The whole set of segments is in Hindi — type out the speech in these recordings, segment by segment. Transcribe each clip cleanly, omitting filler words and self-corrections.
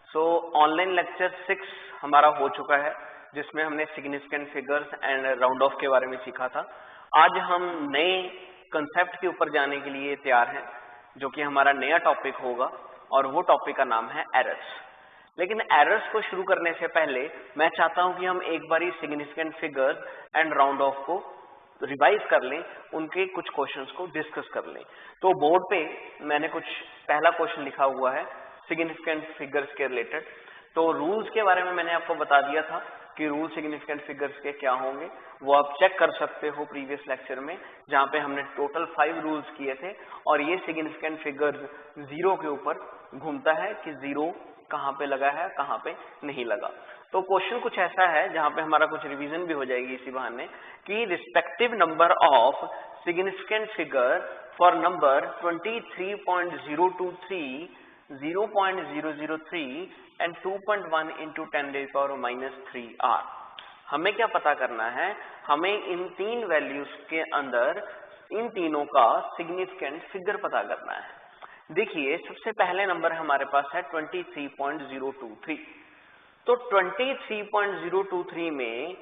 सो ऑनलाइन लेक्चर 6 हमारा हो चुका है, जिसमें हमने significant figures and round of के बारे में सीखा था। आज हम नए कंसेप्ट के ऊपर जाने के लिए तैयार हैं, जो कि हमारा नया टॉपिक होगा, और वो टॉपिक का नाम है एरर्स। लेकिन एरर्स को शुरू करने से पहले मैं चाहता हूं कि हम एक बारी significant figures and round of को रिवाइज कर लें, उनके कुछ क्वेश्चंस को डिस्कस कर लें। तो बोर्ड पे मैंने कुछ पहला क्वेश्चन लिखा हुआ है सिग्निफिकेंट फिगर्स के रिलेटेड। तो रूल्स के बारे में मैंने आपको बता दिया था कि रूल सिग्निफिकेंट फिगर्स के क्या होंगे, वो आप चेक कर सकते हो प्रीवियस लेक्चर में, जहां पे हमने टोटल 5 रूल्स किए थे। और ये सिग्निफिकेंट फिगर्स जीरो के ऊपर घूमता है कि जीरो कहाँ पे लगा है, कहाँ पे नहीं लगा। तो क्वेश्चन कुछ ऐसा है जहां पे हमारा कुछ रिवीजन भी हो जाएगी इसी बहाने, कि respective number of significant figure for number 23.023, 0.003 and 2.1 into 10⁻³ are. हमें क्या पता करना है, हमें इन तीन वैल्यूज के अंदर इन तीनों का सिग्निफिकेंट फिगर पता करना है। देखिए सबसे पहले नंबर हमारे पास है 23.023। तो 23.023 में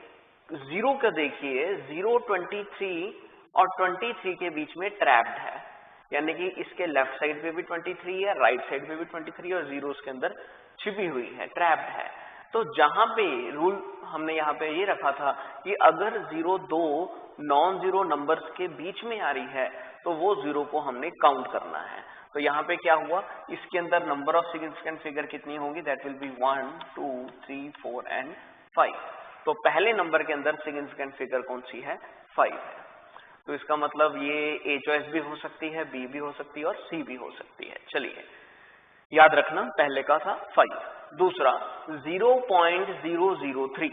जीरो का देखिए 0, 23 और 23 के बीच में ट्रैप्ड है, यानी कि इसके लेफ्ट साइड पे भी 23 है, राइट साइड पे भी 23 और जीरो उसके अंदर छिपी हुई है, ट्रैप्ड है। तो जहां पे रूल हमने यहाँ पे ये रखा था कि अगर जीरो दो नॉन जीरो नंबर्स के बीच में आ रही है तो वो जीरो को हमने काउंट करना है। तो यहाँ पे क्या हुआ, इसके अंदर नंबर ऑफ सिग्निफिकेंट फिगर कितनी होंगी, दैट विल बी 1, 2, 3, 4 एंड 5। तो पहले नंबर के अंदर सिग्निफिकेंट फिगर कौन सी है, 5 है। तो इसका मतलब ये ए चॉइस भी हो सकती है, बी भी हो सकती है और सी भी हो सकती है। चलिए याद रखना, पहले का था 5। दूसरा 0.003।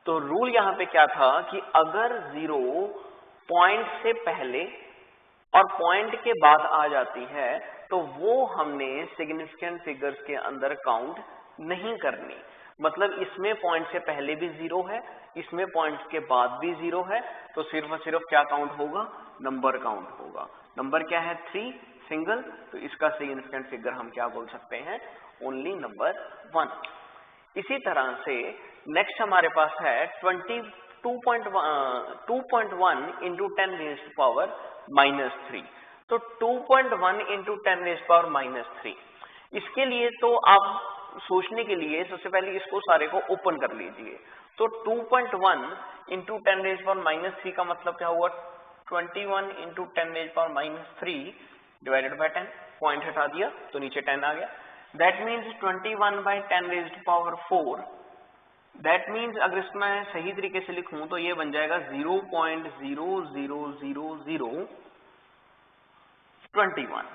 तो रूल यहाँ पे क्या था कि अगर जीरो पॉइंट से पहले और पॉइंट के बाद आ जाती है तो वो हमने सिग्निफिकेंट फिगर्स के अंदर काउंट नहीं करनी। मतलब इसमें पॉइंट से पहले भी जीरो है, इसमें पॉइंट के बाद भी जीरो है, तो सिर्फ और सिर्फ क्या काउंट होगा, नंबर काउंट होगा। नंबर क्या है, 3 सिंगल, तो इसका सिग्निफिकेंट फिगर हम क्या बोल सकते हैं, ओनली नंबर 1। इसी तरह से नेक्स्ट हमारे पास है 2.1 into 10⁻³ तो 2.1 into 10⁻³। इसके लिए तो आप सोचने के लिए सबसे पहले इसको सारे को ओपन कर लीजिए। तो 2.1 into 10⁻³ का मतलब क्या हुआ, 21 into 10⁻³ डिवाइडेड बाय 10। पॉइंट हटा दिया तो नीचे 10 आ गया। That means 21/10⁻⁴। दैट मीन्स अगर इसमें सही तरीके से लिखूं तो ये बन जाएगा 0.000021।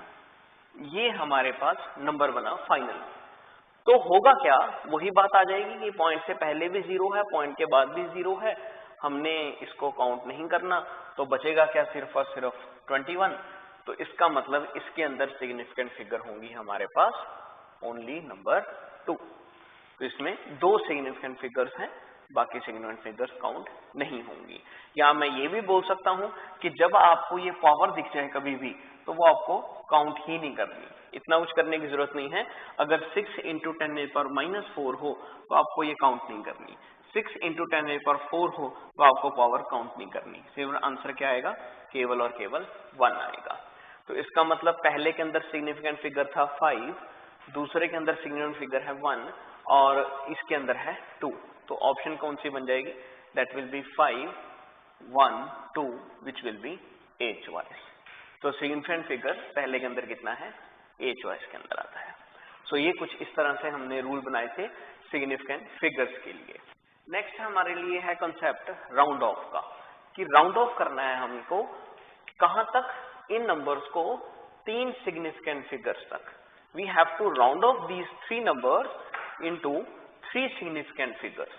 ये हमारे पास नंबर बना फाइनल। तो होगा क्या, वही बात आ जाएगी कि पॉइंट से पहले भी जीरो है, पॉइंट के बाद भी जीरो है, हमने इसको काउंट नहीं करना, तो बचेगा क्या, सिर्फ और सिर्फ 21। तो इसका मतलब इसके अंदर सिग्निफिकेंट फिगर होंगी हमारे पास ओनली नंबर 2। तो इसमें 2 सिग्निफिकेंट फिगर्स हैं, बाकी सिग्निफिकेंट फिगर्स काउंट नहीं होंगी। या मैं ये भी बोल सकता हूं कि जब आपको ये पावर दिख जाए कभी भी, तो वो आपको काउंट ही नहीं करनी, इतना कुछ करने की जरूरत नहीं है। अगर 6 into 10⁻⁴ हो तो आपको ये काउंट नहीं करनी, 6 into 10⁻⁴ हो तो आपको पावर काउंट नहीं करनी। सिर्फ आंसर क्या आएगा, केवल और केवल 1 आएगा। तो इसका मतलब पहले के अंदर सिग्निफिकेंट फिगर था 5, दूसरे के अंदर सिग्निफिकेंट फिगर है 1 और इसके अंदर है 2। तो ऑप्शन कौन सी बन जाएगी, that will B 5, 1, 2 which will be a choice. तो सिग्निफिकेंट फिगर पहले के अंदर कितना है, ए चॉइस के अंदर आता है। सो ये कुछ इस तरह से हमने रूल बनाए थे सिग्निफिकेंट फिगर्स के लिए। नेक्स्ट हमारे लिए है कॉन्सेप्ट राउंड ऑफ का, कि राउंड ऑफ करना है हमको कहां तक, इन नंबर्स को 3 सिग्निफिकेंट फिगर्स तक। We have to round off these 3 numbers into 3 significant figures.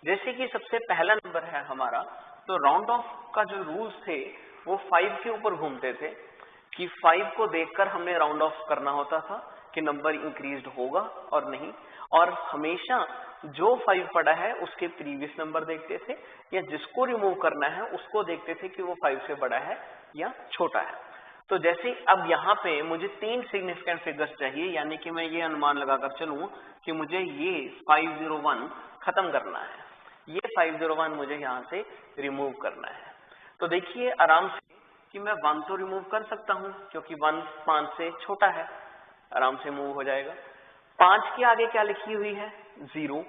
जैसे कि सबसे पहला नंबर है हमारा, तो राउंड ऑफ का जो रूल्स थे वो 5 के ऊपर घूमते थे, कि 5 को देखकर हमने राउंड ऑफ करना होता था कि नंबर इंक्रीज्ड होगा और नहीं, और हमेशा जो 5 पड़ा है उसके प्रीवियस नंबर देखते थे, या जिसको रिमूव करना है उसको देखते थे कि वो 5 से बड़ा है या छोटा है। तो जैसे अब यहाँ पे मुझे 3 सिग्निफिकेंट फिगर्स चाहिए, यानी कि मैं ये अनुमान लगाकर चलूं कि मुझे ये 501 खत्म करना है, ये 501 मुझे यहाँ से रिमूव करना है। तो देखिए आराम से कि मैं 1 तो रिमूव कर सकता हूँ क्योंकि 1 5 से छोटा है, आराम से मूव हो जाएगा। 5 के आगे क्या लिखी हुई है? 0,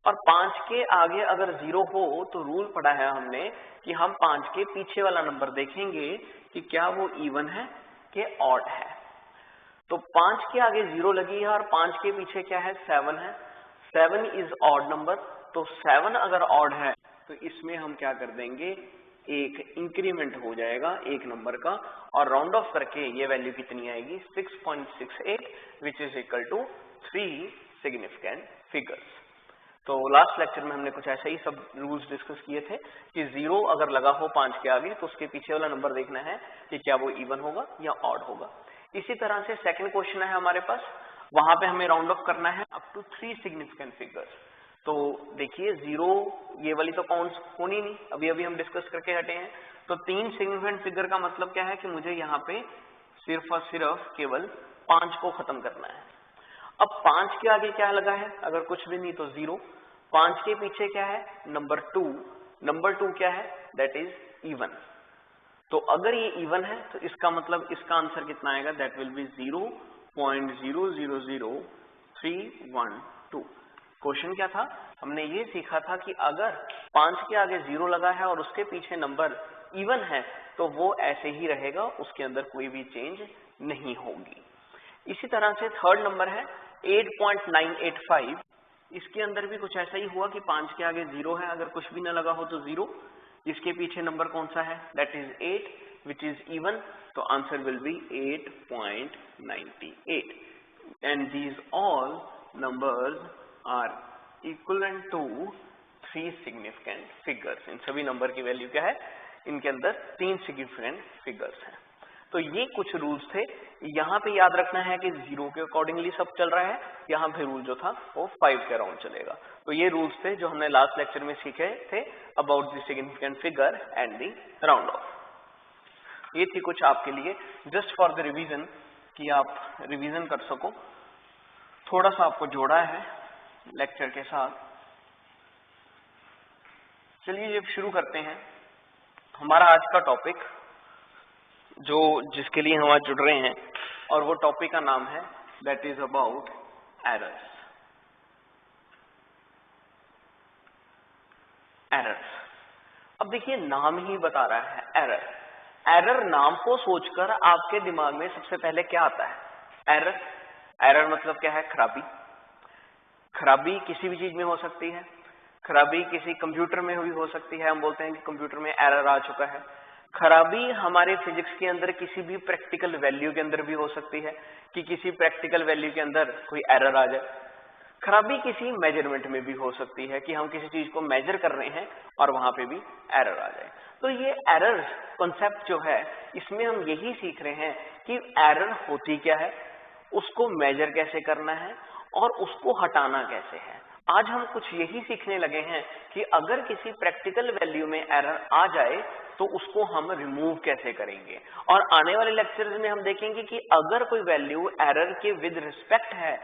और 5 के आगे अगर 0 हो तो रूल पढ़ा है हमने कि हम 5 के पीछे वाला नंबर देखेंगे कि क्या वो इवन है कि ऑड है। तो 5 के आगे 0 लगी है और 5 के पीछे क्या है? 7 है। 7 इज ऑड नंबर, तो 7 अगर ऑड है तो इसमें हम क्या कर देंगे? एक इंक्रीमेंट हो जाएगा एक नंबर का, और राउंड ऑफ करके ये वैल्यू कितनी आएगी? 6.68 which is equal to 3 significant figures. तो लास्ट लेक्चर में हमने कुछ ऐसे ही सब रूल्स डिस्कस किए थे कि 0 अगर लगा हो 5 के आगे तो उसके पीछे वाला नंबर देखना है कि क्या वो इवन होगा या ऑड होगा। इसी तरह से सेकंड क्वेश्चन है हमारे पास, वहां पे हमें राउंड ऑफ करना है अप टू 3 सिग्निफिकेंट फिगर्स। तो देखिए 0 ये वाली तो काउंट्स होनी नहीं, अभी अभी हम डिस्कस करके हटे हैं। तो 3 सिग्निफिकेंट फिगर का मतलब क्या है कि मुझे यहाँ पे सिर्फ और सिर्फ केवल 5 को खत्म करना है। अब 5 के आगे क्या लगा है? अगर कुछ भी नहीं तो 0। 5 के पीछे क्या है? नंबर 2। नंबर 2 क्या है? That is even. तो अगर ये इवन है तो इसका मतलब इसका आंसर कितना आएगा? That will B 0.000312। क्वेश्चन क्या था? हमने ये सीखा था कि अगर 5 के आगे 0 लगा है और उसके पीछे नंबर इवन है तो वो ऐसे ही रहेगा, उसके अंदर कोई भी चेंज नहीं होगी। इसी तरह से थर्ड नंबर है 8.985। इसके अंदर भी कुछ ऐसा ही हुआ कि 5 के आगे 0 है, अगर कुछ भी ना लगा हो तो 0। इसके पीछे नंबर कौन सा है? That is 8 which is even, तो answer will be 8.98 and these all numbers are equivalent to 3 significant figures. इन सभी नंबर की वैल्यू क्या है? इनके अंदर 3 सिग्निफिकेंट फिगर्स हैं। तो ये कुछ रूल्स थे। यहाँ पे याद रखना है कि 0 के अकॉर्डिंगली सब चल रहा है, यहाँ पे रूल जो था वो 5 के अराउंड चलेगा। तो ये रूल्स थे जो हमने लास्ट लेक्चर में सीखे थे about the significant figure and the round of. ये थी कुछ आपके लिए जस्ट फॉर द रिवीजन, कि आप रिवीजन कर सको। थोड़ा सा आपको जोड़ा है लेक्चर के साथ। चलिए अब शुरू करते हैं हमारा आज का टॉपिक, जो जिसके लिए हम आज जुड़ रहे हैं, और वो टॉपिक का नाम है that is about errors. Errors, अब देखिए नाम ही बता रहा है एरर। एरर नाम को सोचकर आपके दिमाग में सबसे पहले क्या आता है? एरर। एरर मतलब क्या है? खराबी। खराबी किसी भी चीज में हो सकती है। खराबी किसी कंप्यूटर में भी हो सकती है, हम बोलते हैं कि कंप्यूटर में एरर आ चुका है। खराबी हमारे फिजिक्स के अंदर किसी भी प्रैक्टिकल वैल्यू के अंदर भी हो सकती है कि किसी प्रैक्टिकल वैल्यू के अंदर कोई एरर आ जाए। खराबी किसी मेजरमेंट में भी हो सकती है कि हम किसी चीज को मेजर कर रहे हैं और वहां पे भी एरर आ जाए। तो ये एरर कॉन्सेप्ट जो है, इसमें हम यही सीख रहे हैं कि एरर होती क्या है, उसको मेजर कैसे करना है और उसको हटाना कैसे है। आज हम कुछ यही सीखने लगे हैं कि अगर किसी प्रैक्टिकल वैल्यू में एरर आ जाए तो उसको हम रिमूव कैसे करेंगे, और आने वाले लेक्चर्स में हम देखेंगे कि अगर कोई वैल्यू एरर के विद रिस्पेक्ट है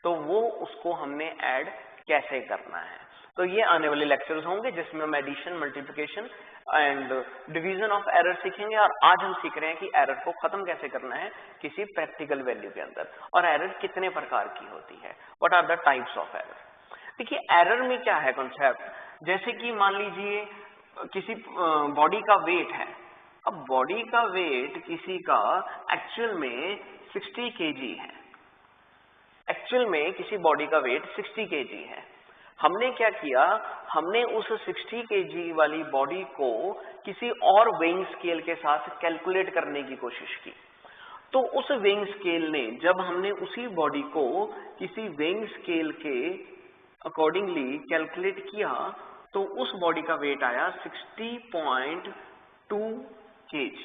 तो वो उसको हमने ऐड कैसे करना है। तो ये आने वाले लेक्चर्स होंगे जिसमें हम addition, multiplication and division of error सीखेंगे, और आज हम सीख रहे हैं कि एरर को खत्म कैसे करना है किसी प्रैक्टिकल वैल्यू के अंदर, और एरर कितने प्रकार की होती है, what are the types of error. देखिए एरर में क्या है कॉन्सेप्ट, जैसे कि मान लीजिए किसी बॉडी का वेट है। अब बॉडी का वेट किसी का एक्चुअल में 60 kg है। एक्चुअल में किसी बॉडी का वेट 60 kg है। हमने क्या किया, हमने उस 60 kg वाली बॉडी को किसी और वेइंग स्केल के साथ कैलकुलेट करने की कोशिश की। तो उस वेइंग स्केल ने, जब हमने उसी बॉडी को किसी वेइंग स्केल के अकॉर्डिंगली कैलकुलेट किया तो उस बॉडी का वेट आया 60.2 kg।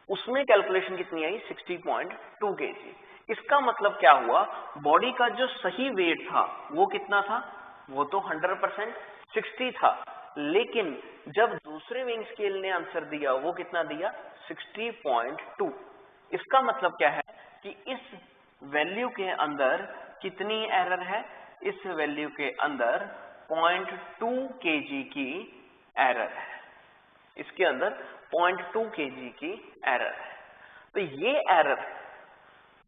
उसमें कैलकुलेशन कितनी आई? 60.2 kg। इसका मतलब क्या हुआ, बॉडी का जो सही वेट था वो कितना था? वो तो 100% 60 था, लेकिन जब दूसरे वेइंग स्केल ने आंसर दिया वो कितना दिया 60.2। इसका मतलब क्या है कि इस वैल्यू के अंदर कितनी एरर है, इस वैल्यू के अंदर 0.2 kg की एरर है, इसके अंदर 0.2 kg की एरर है। तो ये एरर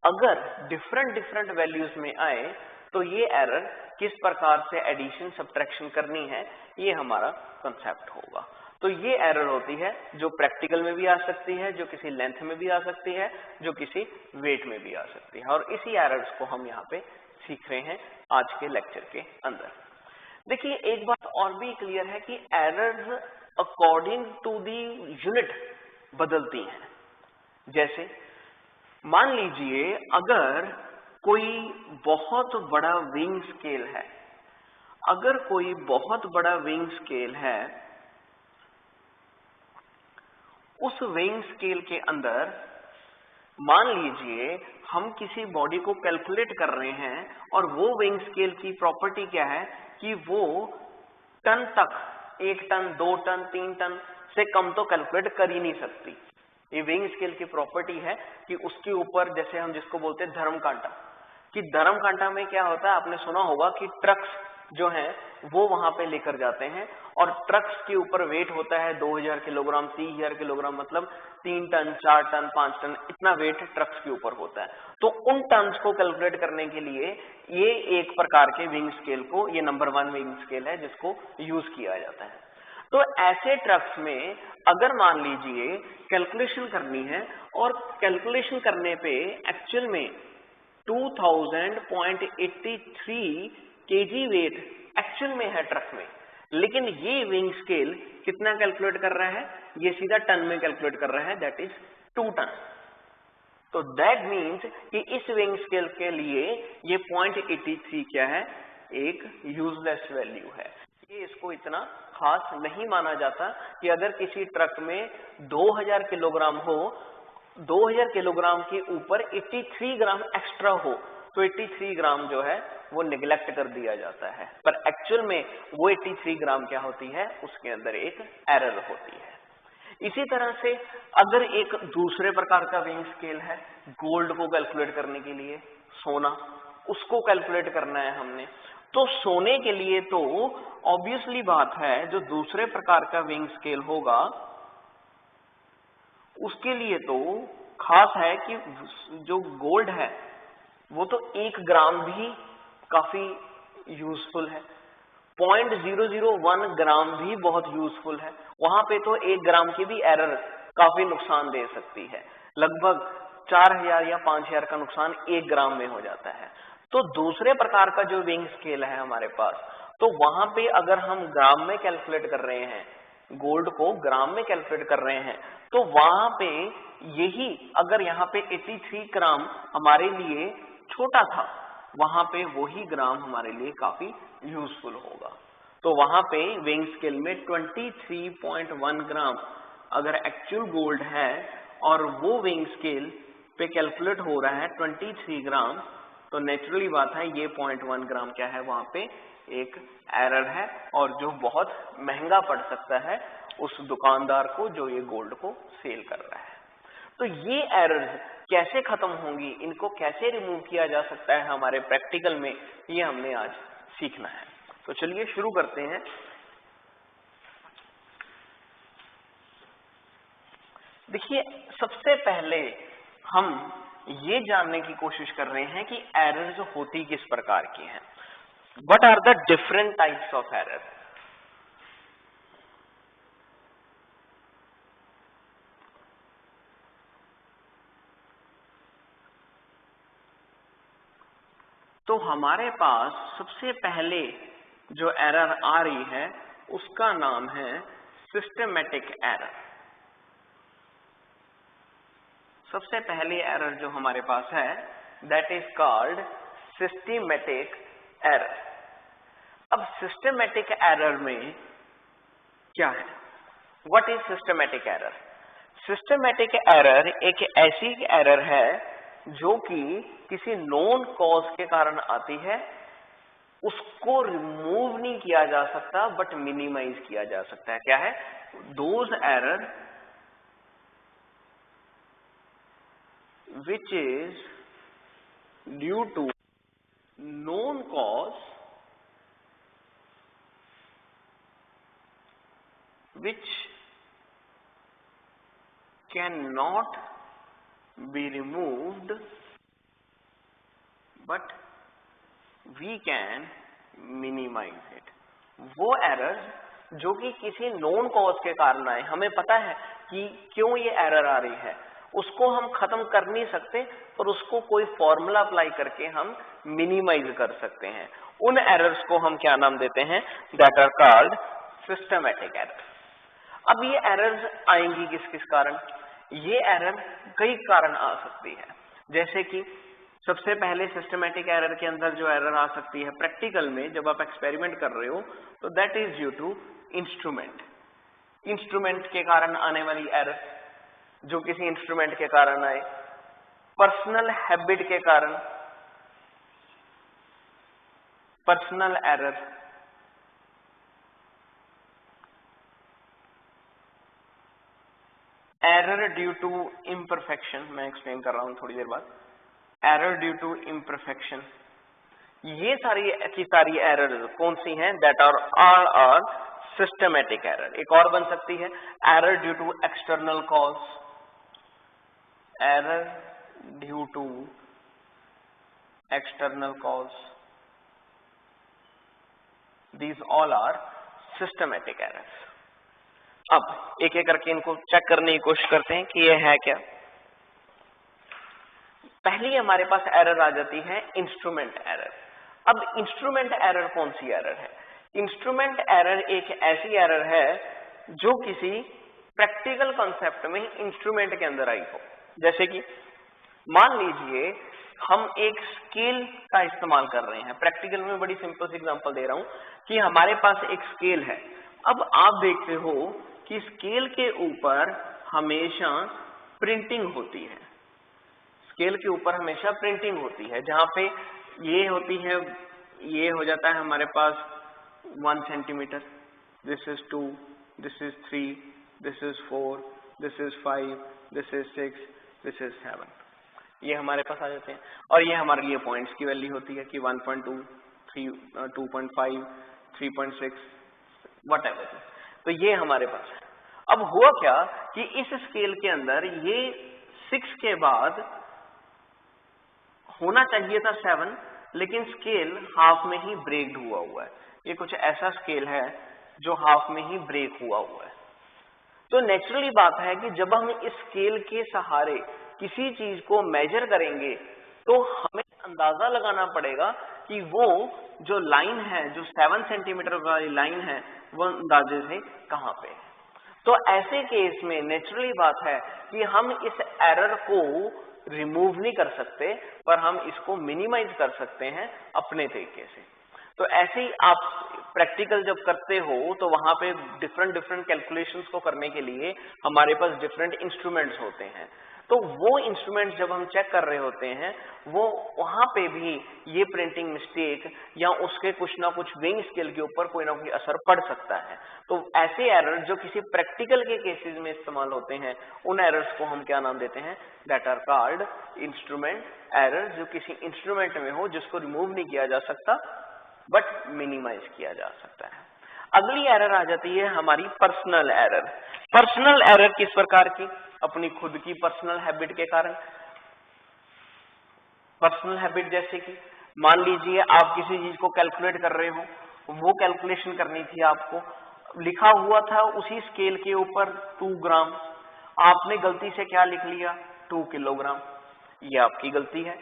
अगर डिफरेंट वैल्यूज में आए तो ये एरर किस प्रकार से एडिशन सब्ट्रैक्शन करनी है, ये हमारा कंसेप्ट होगा। तो ये एरर होती है जो प्रैक्टिकल में भी आ सकती है, जो किसी लेंथ में भी आ सकती है, जो किसी वेट में भी आ सकती है, और इसी एरर्स को हम यहाँ पे सीख रहे हैं आज के लेक्चर के अंदर। देखिए एक बात और भी क्लियर है कि errors according to the unit बदलती हैं। जैसे मान लीजिए अगर कोई बहुत बड़ा विंग स्केल है, अगर कोई बहुत बड़ा विंग स्केल है, उस विंग स्केल के अंदर मान लीजिए हम किसी बॉडी को कैलकुलेट कर रहे हैं और वो विंग स्केल की प्रॉपर्टी क्या है कि वो टन तक, 1 टन 2 टन 3 टन से कम तो कैलकुलेट कर ही नहीं सकती। ये विंग स्केल की प्रॉपर्टी है कि उसके ऊपर, जैसे हम जिसको बोलते हैं धर्म कांटा, कि धर्म कांटा में क्या होता है, आपने सुना होगा कि ट्रक्स जो हैं वो वहां पे लेकर जाते हैं और ट्रक्स के ऊपर वेट होता है 2000 किलोग्राम 30,000 किलोग्राम, मतलब 3 टन 4 टन 5 टन इतना वेट ट्रक्स के ऊपर होता है। तो उन टन्स को कैलकुलेट करने के लिए ये एक प्रकार के विंग स्केल को, ये नंबर 1 विंग स्केल है जिसको यूज किया जाता है। तो ऐसे ट्रक्स में अगर मान लीजिए कैलकुलेशन करनी है और कैलकुलेशन करने पे एक्चुअल में 2000.83 kg वेट एक्चुअल में है ट्रक में, लेकिन ये विंग स्केल कितना कैलकुलेट कर रहा है, ये सीधा टन में कैलकुलेट कर रहा है, दैट इज 2 टन। तो दैट मीन्स कि इस विंग स्केल के लिए ये 0.83 क्या है, एक यूजलेस वैल्यू है। ये इसको इतना खास नहीं माना जाता कि अगर किसी ट्रक में 2000 किलोग्राम हो, 2000 किलोग्राम के ऊपर 83 ग्राम एक्स्ट्रा हो तो 83 ग्राम जो है वो निगलेक्ट कर दिया जाता है, पर एक्चुअल में वो 83 ग्राम क्या होती है, उसके अंदर एक एरर होती है। इसी तरह से अगर एक दूसरे प्रकार का विंग स्केल है, गोल्ड को कैलकुलेट करने के लिए, सोना उसको कैलकुलेट करना है हमने, तो सोने के लिए तो ऑब्वियसली बात है जो दूसरे प्रकार का विंग स्केल होगा उसके लिए तो खास है कि जो गोल्ड है वो तो 1 ग्राम भी काफी यूजफुल है, 0.001 ग्राम भी बहुत यूजफुल है। वहां पे तो 1 ग्राम की भी एरर काफी नुकसान दे सकती है, लगभग 4000 या 5000 का नुकसान 1 ग्राम में हो जाता है। तो दूसरे प्रकार का जो विंग स्केल है हमारे पास, तो वहां पे अगर हम ग्राम में कैलकुलेट कर रहे हैं, गोल्ड को ग्राम में कैलकुलेट कर रहे हैं, तो वहां पे यही अगर यहाँ पे 83 ग्राम हमारे लिए छोटा था, वहां पे वही ग्राम हमारे लिए काफी यूजफुल होगा। तो वहां पे विंग स्केल में 23.1 ग्राम अगर एक्चुअल गोल्ड है और वो विंग स्केल पे कैलकुलेट हो रहा है 23 ग्राम, तो नेचुरली बात है ये 0.1 ग्राम क्या है, वहां पे एक एरर है और जो बहुत महंगा पड़ सकता है उस दुकानदार को जो ये गोल्ड को सेल कर रहा है। तो ये एरर्स कैसे खत्म होंगी, इनको कैसे रिमूव किया जा सकता है हमारे प्रैक्टिकल में, ये हमने आज सीखना है। तो चलिए शुरू करते हैं। देखिए सबसे पहले हम ये जानने की कोशिश कर रहे हैं कि एरर्स होती किस प्रकार की हैं। What are the different types of error. तो हमारे पास सबसे पहले जो एरर आ रही है उसका नाम है सिस्टमैटिक एरर। सबसे पहली एरर जो हमारे पास है that is called systematic error. अब सिस्टमैटिक एरर में क्या है, what is systematic error. Systematic error एक ऐसी एरर है जो कि किसी नोन कॉज के कारण आती है उसको रिमूव नहीं किया जा सकता बट मिनिमाइज किया जा सकता है। क्या है? Those error which is due to known cause which cannot be removed but we can minimize it। वो एरर जो कि किसी नोन कॉज के कारण आए, हमें पता है कि क्यों ये एरर आ रही है, उसको हम खत्म कर नहीं सकते पर उसको कोई फॉर्मूला अप्लाई करके हम मिनिमाइज कर सकते हैं। उन एरर्स को हम क्या नाम देते हैं? That are called systematic error. अब ये एरर्स आएंगी किस किस कारण? ये एरर कई कारण आ सकती है। जैसे कि सबसे पहले सिस्टमैटिक एरर के अंदर जो एरर आ सकती है प्रैक्टिकल में जब आप एक्सपेरिमेंट कर रहे हो, तो that is due to instrument. Instrument के कारण आने वाली एरर, जो किसी इंस्ट्रूमेंट के कारण आए, पर्सनल हैबिट के कारण personal error, error due to imperfection, मैं एक्सप्लेन कर रहा हूं थोड़ी देर बाद, एरर ड्यू टू इम्परफेक्शन। ये सारी की सारी एरर कौन सी हैं? That are all are systematic error. एक और बन सकती है error due to external cause, error due to external cause, these all are systematic errors. अब एक एक करके इनको चेक करने की कोशिश करते हैं कि ये है क्या। पहली हमारे पास एरर आ जाती है इंस्ट्रूमेंट एरर। अब इंस्ट्रूमेंट एरर कौन सी एरर है? इंस्ट्रूमेंट एरर एक ऐसी एरर है जो किसी प्रैक्टिकल कॉन्सेप्ट में इंस्ट्रूमेंट के अंदर आई हो। जैसे कि मान लीजिए हम एक स्केल का इस्तेमाल कर रहे हैं, प्रैक्टिकल में बड़ी सिंपल सी एग्जांपल दे रहा हूं कि हमारे पास एक स्केल है। अब आप देखते हो कि स्केल के ऊपर हमेशा प्रिंटिंग होती है, स्केल के ऊपर हमेशा प्रिंटिंग होती है, जहां पे ये होती है, ये हो जाता है हमारे पास 1 centimetre, this is 2, this is 3, this is 4, this is 5, this is 6, this is 7, ये हमारे पास आ जाते हैं। और ये हमारे लिए पॉइंट्स की वैल्यू होती है कि 1.2, 2.5, 3.6 व्हाटएवर। तो ये हमारे पास है। अब हुआ क्या कि इस स्केल के अंदर ये 6 के बाद होना चाहिए था 7, लेकिन स्केल हाफ में ही ब्रेक हुआ है। ये कुछ ऐसा स्केल है जो हाफ में ही ब्रेक हुआ है। तो नेचुरली बात है कि जब हम इस स्केल के सहारे किसी चीज को मेजर करेंगे तो हमें अंदाजा लगाना पड़ेगा कि वो जो लाइन है, जो 7 सेंटीमीटर वाली लाइन है, वो अंदाजे से कहां पे है। तो ऐसे केस में नेचुरली बात है कि हम इस एरर को रिमूव नहीं कर सकते, पर हम इसको मिनिमाइज कर सकते हैं अपने तरीके से। तो ऐसे ही आप प्रैक्टिकल जब करते हो तो वहां पे डिफरेंट कैलकुलेशंस को करने के लिए हमारे पास डिफरेंट इंस्ट्रूमेंट्स होते हैं। तो वो इंस्ट्रूमेंट्स जब हम चेक कर रहे होते हैं, वो वहां पे भी ये प्रिंटिंग मिस्टेक या उसके कुछ ना कुछ वेइंग स्केल के ऊपर कोई ना कोई असर पड़ सकता है। तो ऐसे एरर जो किसी प्रैक्टिकल के केसेस में इस्तेमाल होते हैं, उन एरर्स को हम क्या नाम देते हैं? That are called instrument error, जो किसी इंस्ट्रूमेंट में हो जिसको रिमूव नहीं किया जा सकता बट मिनिमाइज किया जा सकता है। अगली एरर आ जाती है हमारी पर्सनल एरर। पर्सनल एरर किस प्रकार की? अपनी खुद की पर्सनल हैबिट के कारण। पर्सनल हैबिट जैसे कि मान लीजिए आप किसी चीज को कैलकुलेट कर रहे हो, वो कैलकुलेशन करनी थी आपको, लिखा हुआ था उसी स्केल के ऊपर 2 ग्राम, आपने गलती से क्या लिख लिया? 2 किलोग्राम। ये आपकी गलती है,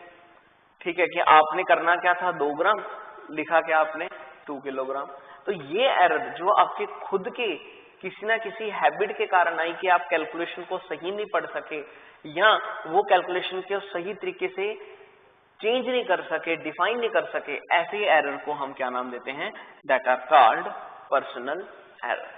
ठीक है, कि आपने करना क्या था? 2 ग्राम, लिखा क्या आपने? 2 किलोग्राम। तो ये एरर जो आपके खुद के किसी ना किसी हैबिट के कारण आई कि आप कैलकुलेशन को सही नहीं पढ़ सके या वो कैलकुलेशन को सही तरीके से चेंज नहीं कर सके, डिफाइन नहीं कर सके, ऐसे एरर को हम क्या नाम देते हैं? That are called personal error.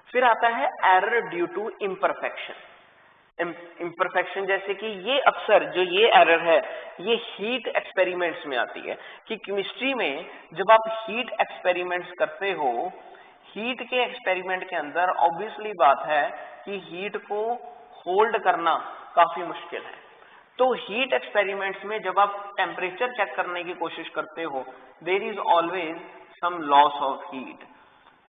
फिर आता है error due to imperfection. Imperfection जैसे कि ये अक्सर जो ये एरर है ये हीट एक्सपेरिमेंट्स में आती है कि केमिस्ट्री में जब आप हीट एक्सपेरिमेंट्स करते हो, हीट के एक्सपेरिमेंट के अंदर ऑब्वियसली बात है कि हीट को होल्ड करना काफी मुश्किल है। तो हीट एक्सपेरिमेंट्स में जब आप टेम्परेचर चेक करने की कोशिश करते हो, there is always some loss of heat,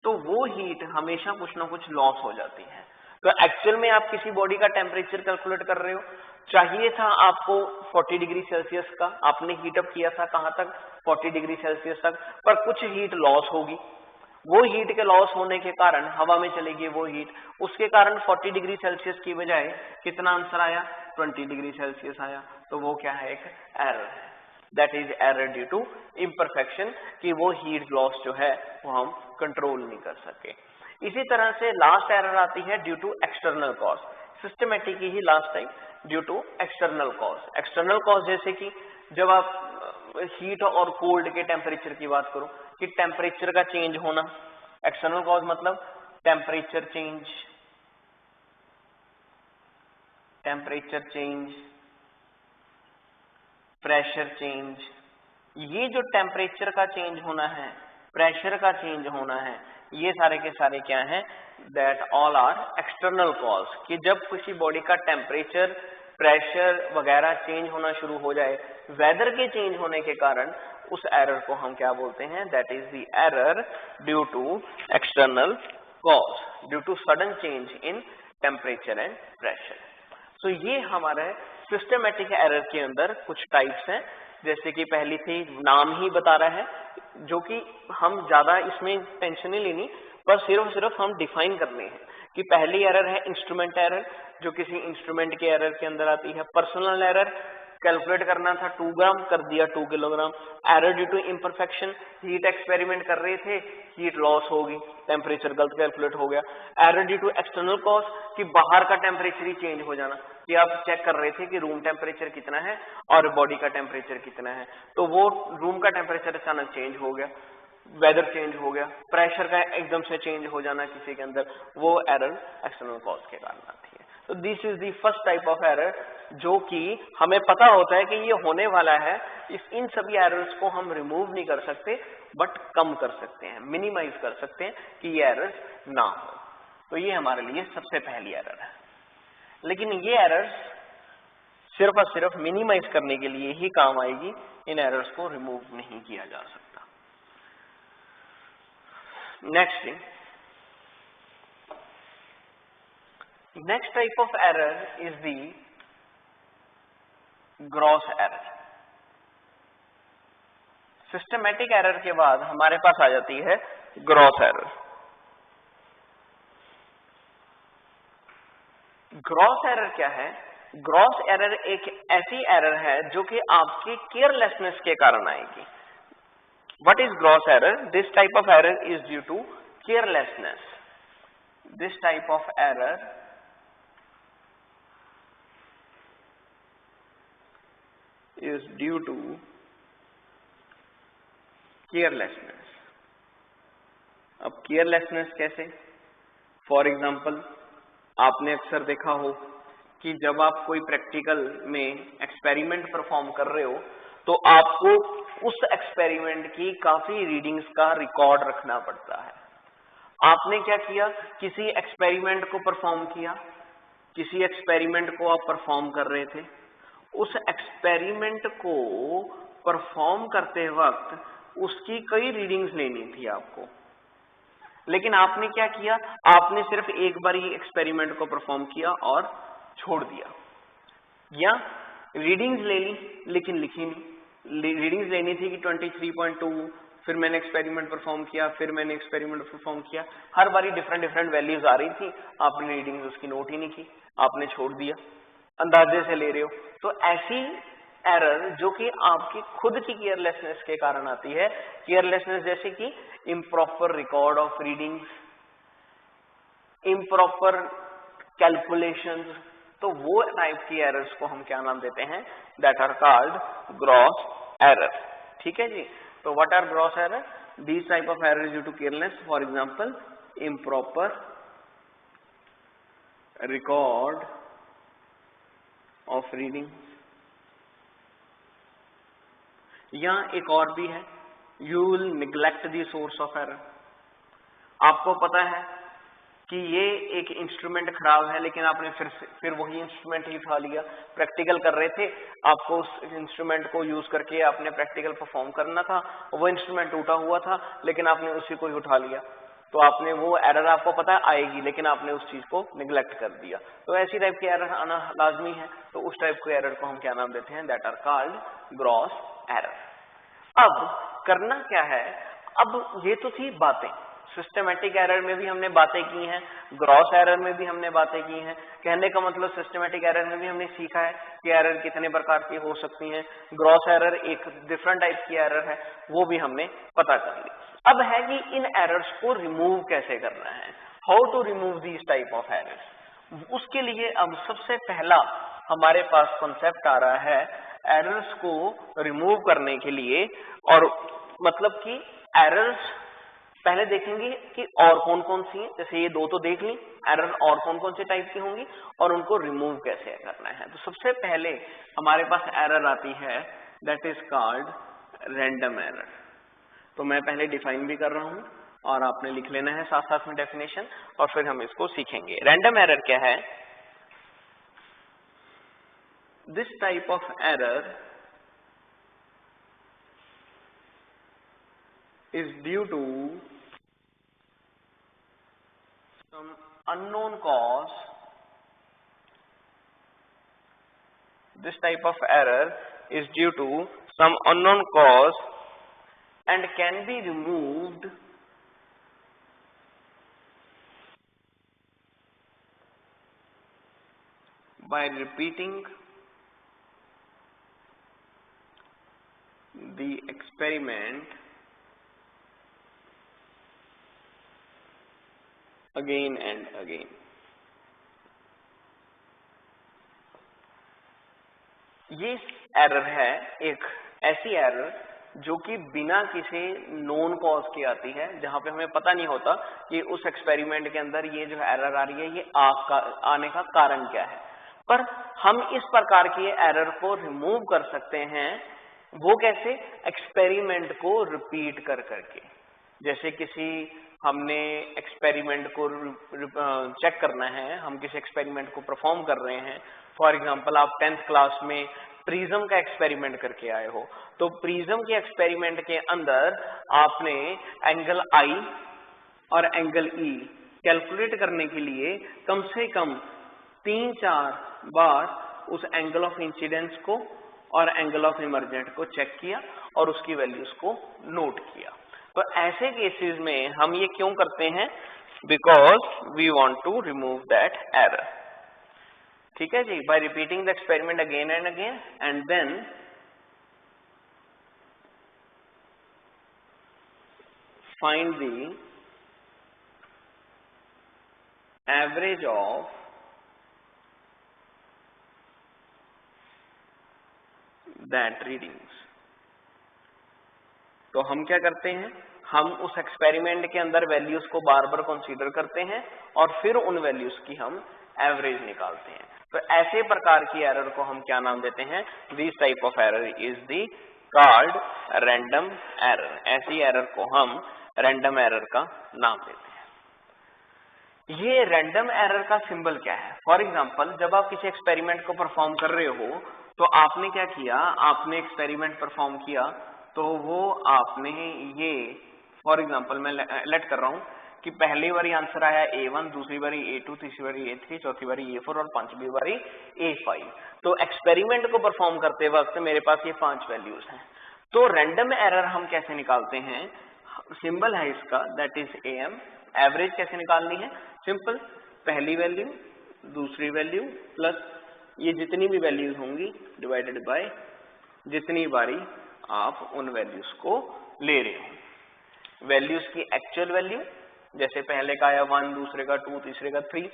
तो वो हीट हमेशा कुछ ना कुछ लॉस हो जाती है। तो एक्चुअल में आप किसी बॉडी का टेम्परेचर कैलकुलेट कर रहे हो, चाहिए था आपको 40 डिग्री सेल्सियस का, आपने हीटअप किया था कहां तक, 40 डिग्री सेल्सियस तक, पर कुछ हीट लॉस होगी। वो हीट के लॉस होने के कारण हवा में चलेगी वो हीट, उसके कारण 40 डिग्री सेल्सियस की बजाय कितना आंसर आया, 20 डिग्री सेल्सियस आया। तो वो क्या है, एक एरर है। That is error due to imperfection, कि वो हीट लॉस जो है वो हम कंट्रोल नहीं कर सके। इसी तरह से लास्ट एरर आती है due to external cause, systematic ही last time due to external cause. External cause जैसे कि जब आप हीट और कोल्ड के टेम्परेचर की बात करो कि टेम्परेचर का चेंज होना, एक्सटर्नल कॉज मतलब टेम्परेचर चेंज, प्रेशर चेंज, ये जो टेम्परेचर का चेंज होना है, प्रेशर का चेंज होना है, ये सारे के सारे क्या हैं, that all are external cause. कि जब किसी बॉडी का टेम्परेचर, प्रेशर वगैरह चेंज होना शुरू हो जाए वेदर के चेंज होने के कारण, उस एरर को हम क्या बोलते हैं, that is the error due to external cause, due to sudden change in temperature and pressure. तो ये हमारे सिस्टमेटिक एरर के अंदर कुछ टाइप्स हैं, जैसे कि पहली थी, नाम ही बता रहा है, जो कि हम ज्यादा इसमें टेंशन नहीं लेनी, पर सिर्फ हम डिफाइन करने हैं कि पहली एरर है इंस्ट्रूमेंट एरर, जो किसी इंस्ट्रूमेंट के एरर के अंदर आती है। पर्सनल एरर, कैलकुलेट करना था 2 ग्राम कर दिया 2 kilogram. Error due to imperfection, heat experiment कर रहे थे, हीट लॉस होगी, टेम्परेचर गलत कैलकुलेट हो गया। Error due to external cause, कि बाहर का टेम्परेचर ही चेंज हो जाना, कि आप चेक कर रहे थे कि रूम टेम्परेचर कितना है और बॉडी का टेम्परेचर कितना है, तो वो रूम का टेम्परेचर अचानक चेंज हो गया, वेदर चेंज हो गया, प्रेशर का एकदम से चेंज हो जाना किसी के अंदर, वो एरर एक्सटर्नल कॉज के कारण आती है। तो this is the first type of error, जो कि हमें पता होता है कि ये होने वाला है। इन सभी एरर्स को हम रिमूव नहीं कर सकते, बट कम कर सकते हैं, मिनिमाइज कर सकते हैं कि ये एरर्स ना हो। तो ये हमारे लिए सबसे पहली एरर है। लेकिन ये एरर्स सिर्फ और सिर्फ मिनिमाइज करने के लिए ही काम आएगी, इन एरर्स को रिमूव नहीं किया जा सकता। Next type of error is the gross error. Systematic error के बाद हमारे पास आ जाती है ग्रॉस एरर। ग्रॉस एरर क्या है? ग्रॉस एरर एक ऐसी एरर है जो कि आपकी केयरलेसनेस के कारण आएगी। What is gross error? This type of error is due to carelessness. This type of error is due to carelessness। अब केयरलेसनेस कैसे? फॉर एग्जाम्पल, आपने अक्सर देखा हो कि जब आप कोई प्रैक्टिकल में एक्सपेरिमेंट परफॉर्म कर रहे हो तो आपको उस एक्सपेरिमेंट की काफी रीडिंग्स का रिकॉर्ड रखना पड़ता है। आपने क्या किया, किसी एक्सपेरिमेंट को परफॉर्म किया, किसी एक्सपेरिमेंट को आप परफॉर्म कर रहे थे, उस एक्सपेरिमेंट को परफॉर्म करते वक्त उसकी कई रीडिंग्स लेनी थी आपको, लेकिन आपने क्या किया, आपने सिर्फ एक बार ही एक्सपेरिमेंट को परफॉर्म किया और छोड़ दिया, या रीडिंग्स ले ली लेकिन लिखी नहीं। रीडिंग्स लेनी थी कि 23.2, फिर मैंने एक्सपेरिमेंट परफॉर्म किया, फिर मैंने एक्सपेरिमेंट परफॉर्म किया, हर बारी डिफरेंट वैल्यूज आ रही थी, आपने रीडिंग्स उसकी नोट ही नहीं की, आपने छोड़ दिया, अंदाजे से ले रहे हो। तो ऐसी एरर जो कि आपकी खुद की केयरलेसनेस के कारण आती है, केयरलेसनेस जैसे कि improper record of readings, improper calculations, तो वो टाइप की एरर्स को हम क्या नाम देते हैं, that are called gross error. ठीक है जी। तो what are gross error? This type of error due to careless, for example improper record of reading. या एक और भी है, you will neglect the source of error. आपको पता है कि ये एक इंस्ट्रूमेंट खराब है, लेकिन आपने फिर वही इंस्ट्रूमेंट ही उठा लिया। प्रैक्टिकल कर रहे थे, आपको उस इंस्ट्रूमेंट को यूज करके आपने प्रैक्टिकल परफॉर्म करना था, वो इंस्ट्रूमेंट टूटा हुआ था, लेकिन आपने उसी को ही उठा लिया, तो आपने वो एरर आपको पता है आएगी, लेकिन आपने उस चीज को निग्लेक्ट कर दिया। तो ऐसी टाइप की एरर आना लाजमी है। तो उस टाइप के एरर को हम क्या नाम देते हैं? That are called gross error. अब करना क्या है? अब ये तो थी बातें, सिस्टमैटिक एरर में भी हमने बातें की हैं, ग्रॉस एरर में भी हमने बातें की हैं। कहने का मतलब सिस्टमैटिक एरर में भी हमने सीखा है कि एरर कितने प्रकार की हो सकती हैं, ग्रॉस एरर एक डिफरेंट टाइप की एरर है, वो भी हमने पता कर ली। अब है कि इन एरर्स को रिमूव कैसे करना है, how to remove these type of errors. उसके लिए अब सबसे पहला हमारे पास कॉन्सेप्ट आ रहा है एरर्स को रिमूव करने के लिए। और मतलब कि एरर्स पहले देखेंगे कि और कौन कौन सी हैं, जैसे ये दो तो देख ली, एरर और कौन कौन से टाइप की होंगी और उनको रिमूव कैसे करना है। तो सबसे पहले हमारे पास एरर आती है that is called random error. तो मैं पहले डिफाइन भी कर रहा हूं और आपने लिख लेना है साथ साथ में डेफिनेशन, और फिर हम इसको सीखेंगे। रैंडम एरर क्या है? This type of error is due to some unknown cause. This type of error is due to some unknown cause and can be removed by repeating the experiment again and again. ये एरर है एक ऐसी एरर जो कि बिना किसी नोन कॉज के आती है, जहां पे हमें पता नहीं होता कि उस एक्सपेरिमेंट के अंदर ये जो एरर आ रही है ये आने का कारण क्या है। पर हम इस प्रकार की एरर को रिमूव कर सकते हैं। वो कैसे? एक्सपेरिमेंट को रिपीट कर करके। जैसे किसी हमने एक्सपेरिमेंट को चेक करना है, हम किसी एक्सपेरिमेंट को परफॉर्म कर रहे हैं। फॉर एग्जांपल आप 10th क्लास में प्रिज्म का एक्सपेरिमेंट करके आए हो, तो प्रिज्म के एक्सपेरिमेंट के अंदर आपने एंगल आई और एंगल ई कैलकुलेट करने के लिए कम से कम 3-4 बार उस एंगल ऑफ इंसिडेंस को और एंगल ऑफ इमर्जेंट को चेक किया और उसकी वैल्यूज को नोट किया। तो ऐसे केसेस में हम ये क्यों करते हैं? Because we want to remove that error. ठीक है जी, by repeating the experiment again and again and then find the average of that readings. तो हम क्या करते हैं? हम उस एक्सपेरिमेंट के अंदर वैल्यूज को बार बार कंसीडर करते हैं और फिर उन वैल्यूज की हम एवरेज निकालते हैं। तो ऐसे प्रकार की एरर को हम क्या नाम देते हैं? This type of error is the called random error. ऐसी एरर को हम रैंडम एरर का नाम देते हैं। ये रैंडम एरर का सिंबल क्या है? फॉर एग्जाम्पल जब आप किसी एक्सपेरिमेंट को परफॉर्म कर रहे हो, तो आपने क्या किया? आपने एक्सपेरिमेंट परफॉर्म किया, तो वो आपने ये फॉर एग्जांपल मैं लेट कर रहा हूं कि पहली बारी आंसर आया A1, दूसरी बारी A2, तीसरी बारी A3, चौथी बारी A4 और पांचवी बारी A5। तो एक्सपेरिमेंट को परफॉर्म करते वक्त मेरे पास ये 5 वैल्यूज हैं। तो रैंडम एरर हम कैसे निकालते हैं? सिंबल है इसका दैट इज AM। एवरेज कैसे निकालनी है? सिंपल, पहली वैल्यू दूसरी वैल्यू प्लस ये जितनी भी वैल्यूज होंगी डिवाइडेड बाय जितनी बारी आप उन वैल्यूज को ले रहे हो। वैल्यूज की एक्चुअल वैल्यू, जैसे पहले का आया 1, दूसरे का 2, तीसरे का 3,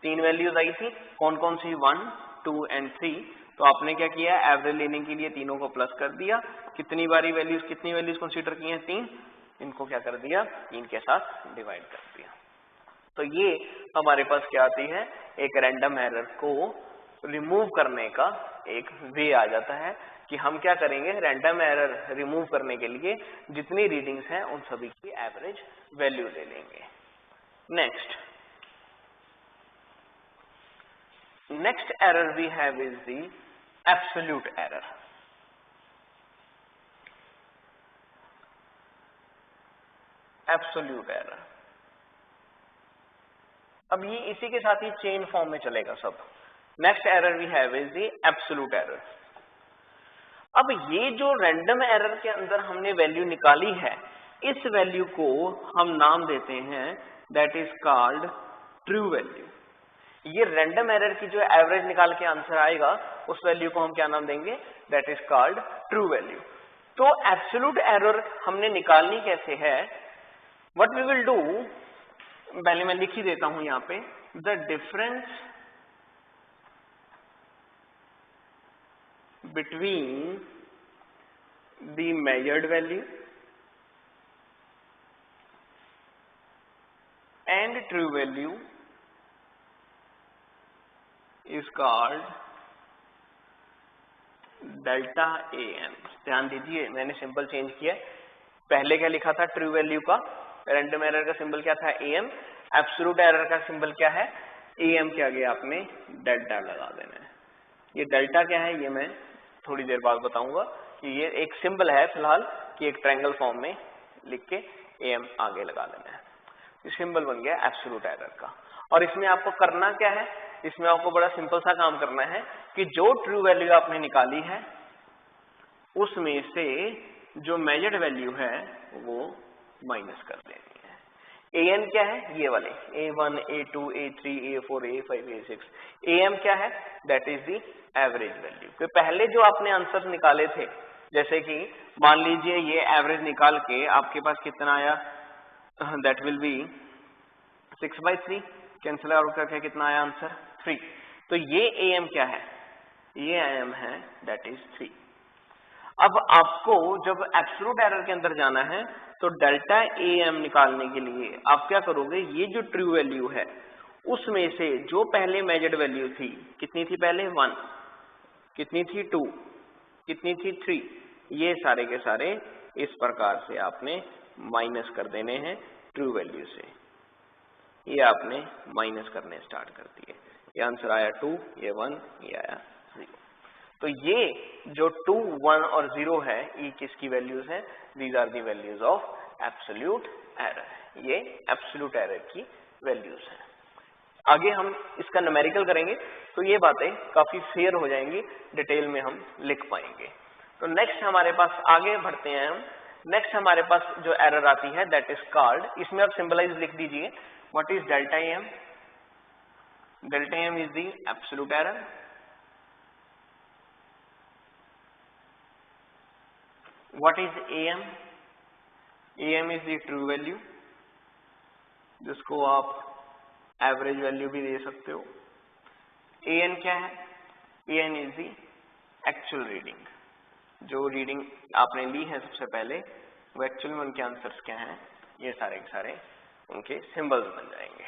3 वैल्यूज आई थी। कौन कौन सी? 1, 2 एंड 3। तो आपने क्या किया? एवरेज लेने के लिए तीनों को प्लस कर दिया। कितनी बारी वैल्यूज, कितनी वैल्यूज कंसीडर की हैं? 3। इनको क्या कर दिया? 3 के साथ डिवाइड कर दिया। तो ये हमारे पास क्या आती है? एक रैंडम एरर को रिमूव करने का एक वे आ जाता है कि हम क्या करेंगे, रैंडम एरर रिमूव करने के लिए जितनी रीडिंग्स हैं उन सभी की एवरेज वैल्यू ले लेंगे। Next error we have is the absolute error. Absolute error, अब ये इसी के साथ ही चेन फॉर्म में चलेगा सब। Next error we have is the absolute error. अब ये जो रैंडम एरर के अंदर हमने वैल्यू निकाली है, इस वैल्यू को हम नाम देते हैं that is called true value. ये रैंडम एरर की जो एवरेज निकाल के आंसर आएगा उस वैल्यू को हम क्या नाम देंगे, that is called true value. तो एब्सोल्यूट एरर हमने निकालनी कैसे है, व्हाट वी विल डू, पहले मैं लिख ही देता हूं यहां पे, the difference between the measured value and true value is called delta AM। ध्यान दीजिए मैंने सिंबल चेंज किया, पहले क्या लिखा था ट्रू वैल्यू का, रैंडम एरर का सिंबल क्या था AM, एब्सोल्यूट एरर का सिंबल क्या है AM के आगे आपने डेल्टा लगा देना है। ये डेल्टा क्या है ये मैं थोड़ी देर बाद बताऊंगा कि ये एक सिंबल है फिलहाल कि एक ट्रायंगल फॉर्म में लिख के AM आगे लगा देना है। ये सिंबल बन गया एब्सोल्यूट एरर का। और इसमें आपको करना क्या है, इसमें आपको बड़ा सिंपल सा काम करना है कि जो ट्रू वैल्यू आपने निकाली है उसमें से जो मेजर्ड वैल्यू है वो माइनस कर देनी है। AN क्या है, ये वाले A1, A2, A3, A4, A5, A6। AM क्या है, that is the average value. तो पहले जो आपने आंसर निकाले थे, जैसे कि मान लीजिए ये एवरेज निकाल के आपके पास कितना आया, that will B 6/3, cancel out करके कितना आया आंसर 3। तो ये AM क्या है, ये AM है दैट इज 3। अब आपको जब एब्सोल्यूट एरर के अंदर जाना है तो डेल्टा AM निकालने के लिए आप क्या करोगे, ये जो ट्रू वैल्यू है उसमें से जो पहले मेजर्ड वैल्यू थी, कितनी थी पहले 1, कितनी थी 2, कितनी थी 3, ये सारे के सारे इस प्रकार से आपने माइनस कर देने हैं ट्रू वैल्यू से। ये आपने माइनस करने स्टार्ट कर दिए, ये आंसर आया 2, ये 1, ये आया 0। तो ये जो 2, 1 और 0 है ये किसकी वैल्यूज हैं, these are the values of absolute error. ये एब्सोल्यूट एरर की वैल्यूज हैं। आगे हम इसका न्यूमेरिकल करेंगे तो ये बातें काफी फेयर हो जाएंगी, डिटेल में हम लिख पाएंगे। तो नेक्स्ट हमारे पास आगे बढ़ते हैं हम। नेक्स्ट हमारे पास जो एरर आती है दैट इज कॉल्ड, इसमें आप सिंबलाइज लिख दीजिए, what is delta AM। Delta AM is the absolute error. What is AM? AM is the true value, जिसको आप एवरेज वैल्यू भी दे सकते हो। AN क्या है, AN is the actual reading, जो रीडिंग आपने ली है सबसे पहले वो एक्चुअल में उनके आंसर्स क्या हैं, ये सारे के सारे उनके सिंबल्स बन जाएंगे।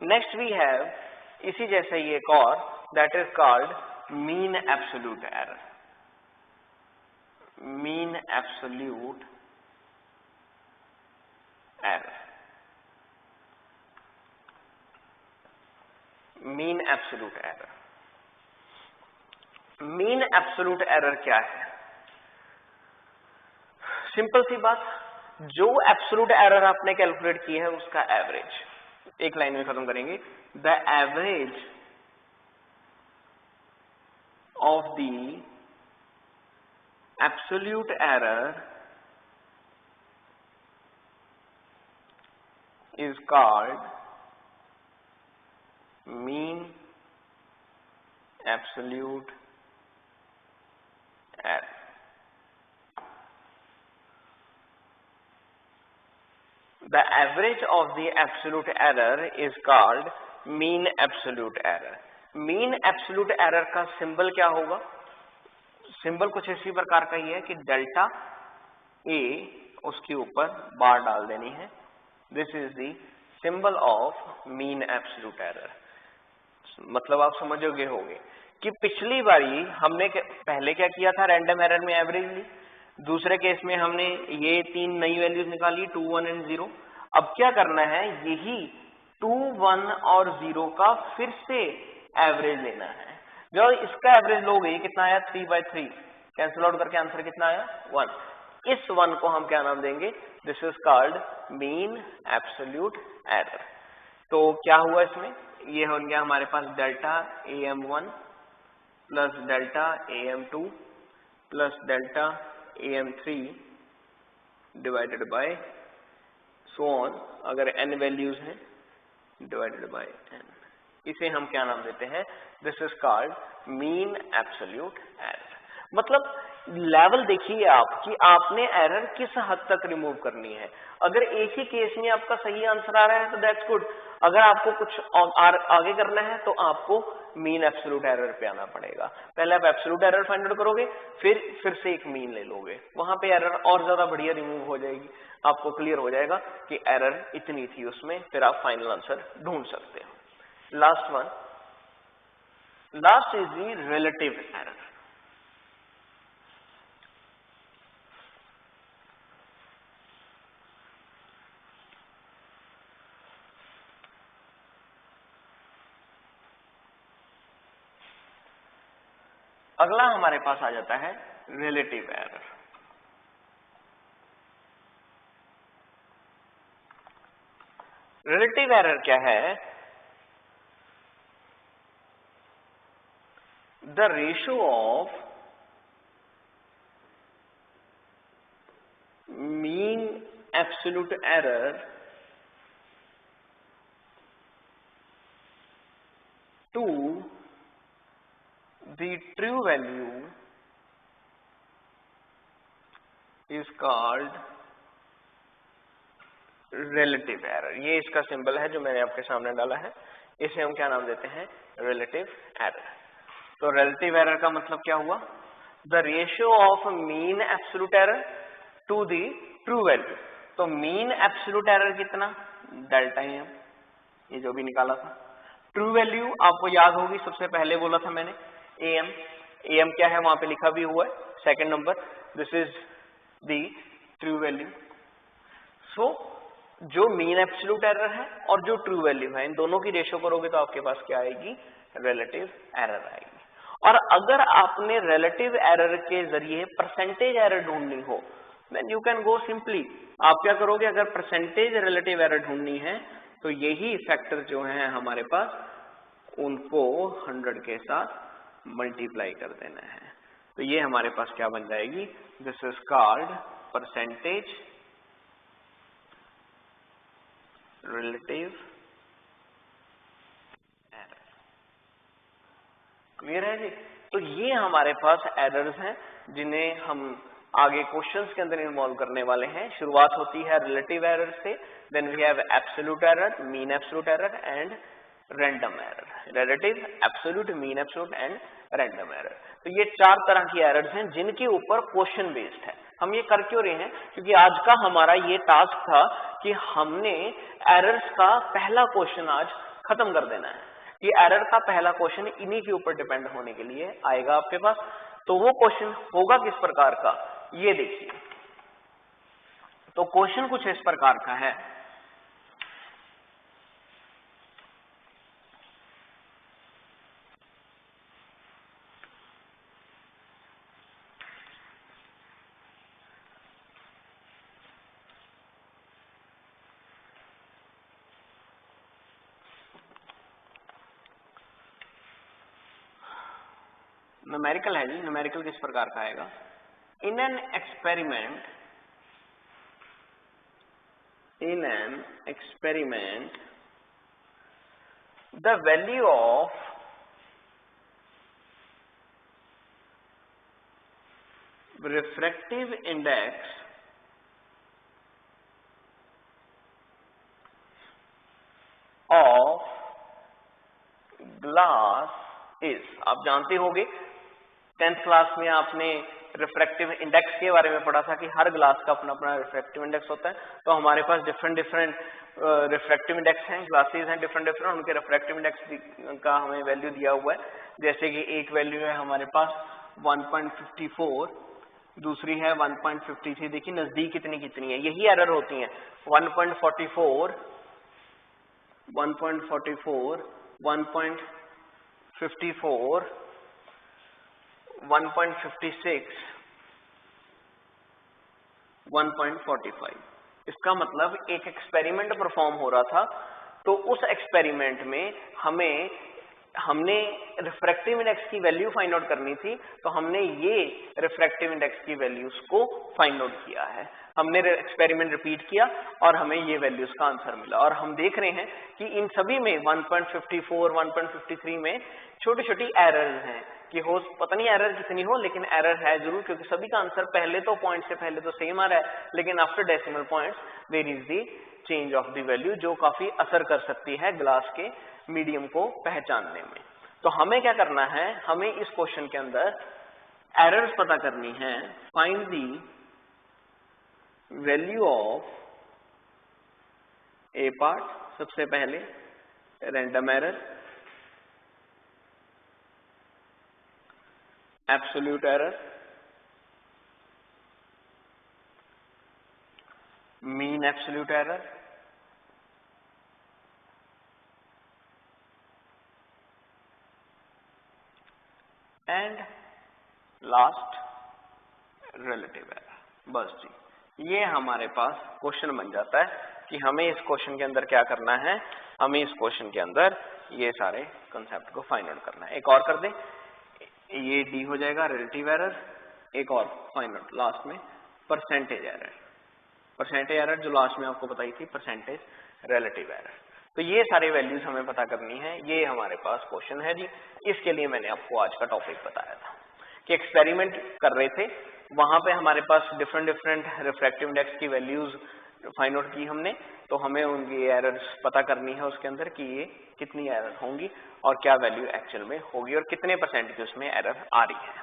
नेक्स्ट वी हैव, इसी जैसे ये एक और, that is called mean absolute error. Mean absolute error. Mean absolute error. Mean absolute error क्या है, सिंपल सी बात, जो एब्सोल्यूट एरर आपने कैलकुलेट की है उसका एवरेज, एक लाइन में खत्म करेंगे, the average of the absolute error is called mean absolute error. The average of the absolute error is called mean absolute error. mean absolute error का सिंबल क्या होगा, सिंबल कुछ इसी प्रकार का ही है कि डेल्टा A उसके ऊपर बार डाल देनी है। This is the symbol of mean absolute error. मतलब आप समझोगे होगे कि पिछली बारी हमने पहले क्या किया था, रैंडम एरर में एवरेज ली, दूसरे केस में हमने ये 3 नई वैल्यूज निकाली 2, 1 एंड 0। अब क्या करना है, यही 2, 1 और 0 का फिर से एवरेज लेना है। जो इसका एवरेज लोगे कितना आया, 3/3, कैंसिल आउट करके आंसर कितना आया, 1। इस 1 को हम क्या नाम देंगे, this is called mean absolute error. तो क्या हुआ इसमें, ये हो गया हमारे पास delta AM1 plus delta AM2 plus delta AM3 divided by so on, अगर n वैल्यूज हैं डिवाइडेड बाय n। इसे हम क्या नाम देते हैं, this is called mean absolute error. मतलब लेवल देखिए आप कि आपने एरर किस हद तक रिमूव करनी है। अगर एक ही केस में आपका सही आंसर आ रहा है तो दैट्स गुड, अगर आपको कुछ आगे करना है तो आपको मीन एब्सोल्यूट एरर पे आना पड़ेगा। पहले आप एब्सोल्यूट एरर फाइंड आउट करोगे, फिर से एक मीन ले लोगे, वहां पे एरर और ज्यादा बढ़िया रिमूव हो जाएगी, आपको क्लियर हो जाएगा कि एरर इतनी थी उसमें, फिर आप फाइनल आंसर ढूंढ सकते हो। Last one, last is the relative error. अगला हमारे पास आ जाता है रिलेटिव एरर। रिलेटिव एरर क्या है, the ratio of mean absolute error to the true value is called relative error। ये इसका सिंबल है जो मैंने आपके सामने डाला है, इसे हम क्या नाम देते हैं, relative error। तो relative error का मतलब क्या हुआ, the ratio of mean absolute error to the true value। तो mean absolute error कितना, डेल्टा m, ये जो भी निकाला था। ट्रू वैल्यू आपको याद होगी, सबसे पहले बोला था मैंने AM क्या है वहां पे लिखा भी हुआ है, second number, this is the true value. So जो मीन एब्सोल्यूट एरर है और जो ट्रू वैल्यू है, इन दोनों की रेशियो करोगे तो आपके पास क्या आएगी, रिलेटिव एरर आएगी। और अगर आपने रिलेटिव एरर के जरिए परसेंटेज एरर ढूंढनी हो, then you can go simply, आप क्या करोगे, अगर परसेंटेज रिलेटिव एरर ढूंढनी है तो यही फैक्टर जो है हमारे पास, उनको 100 के साथ मल्टीप्लाई कर देना है। तो ये हमारे पास क्या बन जाएगी, this is called percentage relative error. Clear है जी। तो ये हमारे पास एरर्स हैं जिन्हें हम आगे क्वेश्चंस के अंदर इन्वॉल्व करने वाले हैं। शुरुआत होती है रिलेटिव एरर से, then we have absolute error, mean absolute error and random error. Relative, absolute, mean absolute and random error. तो ये 4 तरह की एरर्स हैं जिनके ऊपर क्वेश्चन बेस्ड है। हम ये कर क्यों रहे हैं, क्योंकि आज का हमारा ये टास्क था कि हमने एरर्स का पहला क्वेश्चन आज खत्म कर देना है। ये एरर का पहला क्वेश्चन इन्हीं के ऊपर डिपेंड होने के लिए आएगा आपके पास। तो वो क्वेश्चन होगा किस प्रकार का, ये देखिए। तो क्वेश्चन कुछ इस प्रकार का है, न्यूमेरिकल है जी। न्यूमेरिकल किस प्रकार का आएगा, in an experiment the value of refractive index of glass is, आप जानते होंगे 10th क्लास में आपने रिफ्रैक्टिव इंडेक्स के बारे में पढ़ा था कि हर ग्लास का अपना अपना रिफ्रैक्टिव इंडेक्स होता है। तो हमारे पास डिफरेंट रिफ्रैक्टिव इंडेक्स हैं, ग्लासेस हैं डिफरेंट उनके रिफ्रैक्टिव इंडेक्स का हमें वैल्यू दिया हुआ है। जैसे कि एक वैल्यू है हमारे पास 1.54, दूसरी है 1.53। देखिए नजदीक कितनी है, यही एरर होती है। 1.44, 1.44, 1.54, 1.56, 1.45। इसका मतलब एक एक्सपेरिमेंट परफॉर्म हो रहा था, तो उस एक्सपेरिमेंट में हमने रिफ्रैक्टिव इंडेक्स की वैल्यू फाइंड आउट करनी थी, तो हमने ये रिफ्रैक्टिव इंडेक्स की वैल्यूज को फाइंड आउट किया है। हमने एक्सपेरिमेंट रिपीट किया और हमें ये वैल्यूज का आंसर मिला। और हम देख रहे हैं कि इन सभी में 1.54, 1.53 में छोटी छोटी एरर्स हैं कि हो पता नहीं एरर कितनी हो, लेकिन एरर है जरूर, क्योंकि सभी का आंसर पहले तो पॉइंट से पहले तो सेम आ रहा है, लेकिन after decimal points there is the change of the value, जो काफी असर कर सकती है ग्लास के मीडियम को पहचानने में। तो हमें क्या करना है, हमें इस क्वेश्चन के अंदर एरर्स पता करनी है। Find the value of A part, सबसे पहले random error, absolute error, mean absolute error, and last relative error. बस जी, ये हमारे पास क्वेश्चन बन जाता है कि हमें इस क्वेश्चन के अंदर क्या करना है, हमें इस क्वेश्चन के अंदर ये सारे कंसेप्ट को फाइंड आउट करना है। एक और कर दे, ये डी हो जाएगा रिलेटिव एरर, एक और फाइंड आउट लास्ट में परसेंटेज एरर। परसेंटेज एरर जो लास्ट में आपको बताई थी, परसेंटेज रिलेटिव एरर। तो ये सारे वैल्यूज हमें पता करनी है। ये हमारे पास क्वेश्चन है जी। इसके लिए मैंने आपको आज का टॉपिक बताया था कि एक्सपेरिमेंट कर रहे थे, वहां पे हमारे पास डिफरेंट रिफ्रैक्टिव इंडेक्स की वैल्यूज फाइंड आउट की हमने, तो हमें उनकी एरर्स पता करनी है उसके अंदर कि ये कितनी एरर होंगी और क्या वैल्यू एक्चुअल में होगी और कितने % की उसमें एरर आ रही है।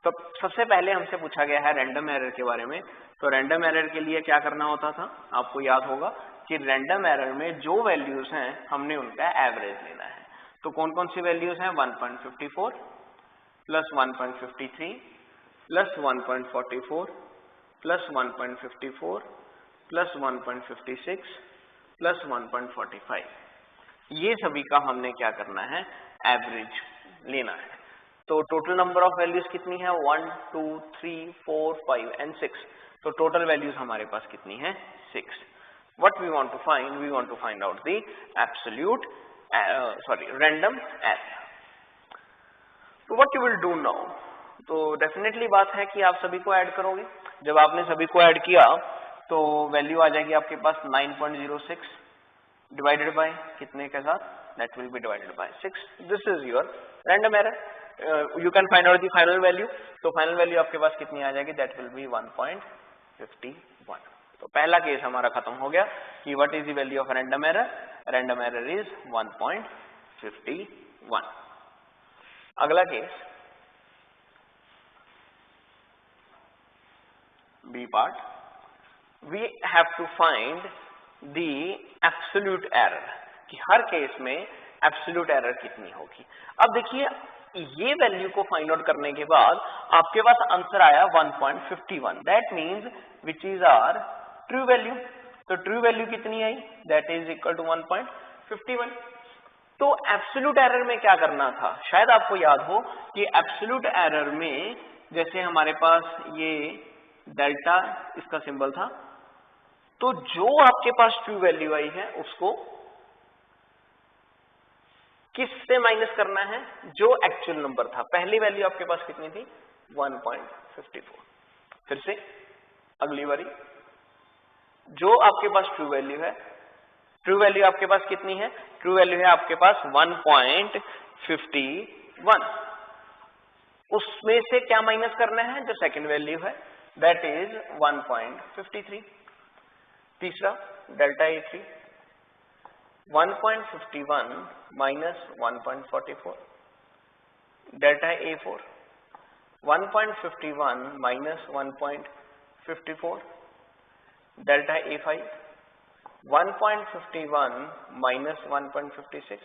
तो सबसे पहले हमसे पूछा गया है रैंडम एरर के बारे में। तो रैंडम एरर के लिए क्या करना होता था, आपको याद होगा कि रैंडम एरर में जो वैल्यूज हैं हमने उनका एवरेज लेना है। तो कौन कौन सी वैल्यूज हैं, 1.54 plus 1.53 plus 1.44 plus 1.54 plus 1.56 plus 1.45, ये सभी का हमने क्या करना है, एवरेज लेना है। तो टोटल नंबर ऑफ वैल्यूज कितनी है, 1, 2, 3, 4, 5 एंड 6। तो टोटल वैल्यूज हमारे पास कितनी है, 6। What we want to find? We want to find out the absolute, random error. तो what you will do now? तो डेफिनेटली बात है कि आप सभी को ऐड करोगे। जब आपने सभी को ऐड किया तो वैल्यू आ जाएगी आपके पास 9.06 डिवाइडेड बाय कितने के साथ, that will be divided by 6. This is your random error. You can find out the final value. तो फाइनल वैल्यू आपके पास कितनी आ जाएगी, that will be 1.51. तो पहला केस हमारा खत्म हो गया कि what is the value of random error, random error is 1.51. अगला case B part, we have to find the absolute error, कि हर केस में एब्सोल्यूट एरर कितनी होगी। अब देखिए ये वैल्यू को फाइंड आउट करने के बाद आपके पास आंसर आया 1.51, that means which is our true value. तो ट्रू वैल्यू कितनी आई, दैट इज इक्वल टू 1.51। तो एब्सोल्यूट एरर में क्या करना था, शायद आपको याद हो कि एब्सोल्यूट एरर में जैसे हमारे पास ये डेल्टा इसका सिंबल था, तो जो आपके पास ट्रू वैल्यू आई है उसको किससे माइनस करना है, जो एक्चुअल नंबर था। पहली वैल्यू आपके पास कितनी थी, 1.54। फिर से अगली बारी जो आपके पास ट्रू वैल्यू है, ट्रू वैल्यू आपके पास कितनी है, ट्रू वैल्यू है आपके पास 1.51, उसमें से क्या माइनस करना है, जो सेकंड वैल्यू है दैट इज 1.53। तीसरा delta A3, 1.51 minus 1.44, delta A4 1.51 minus 1.54 delta A5, 1.51 minus 1.56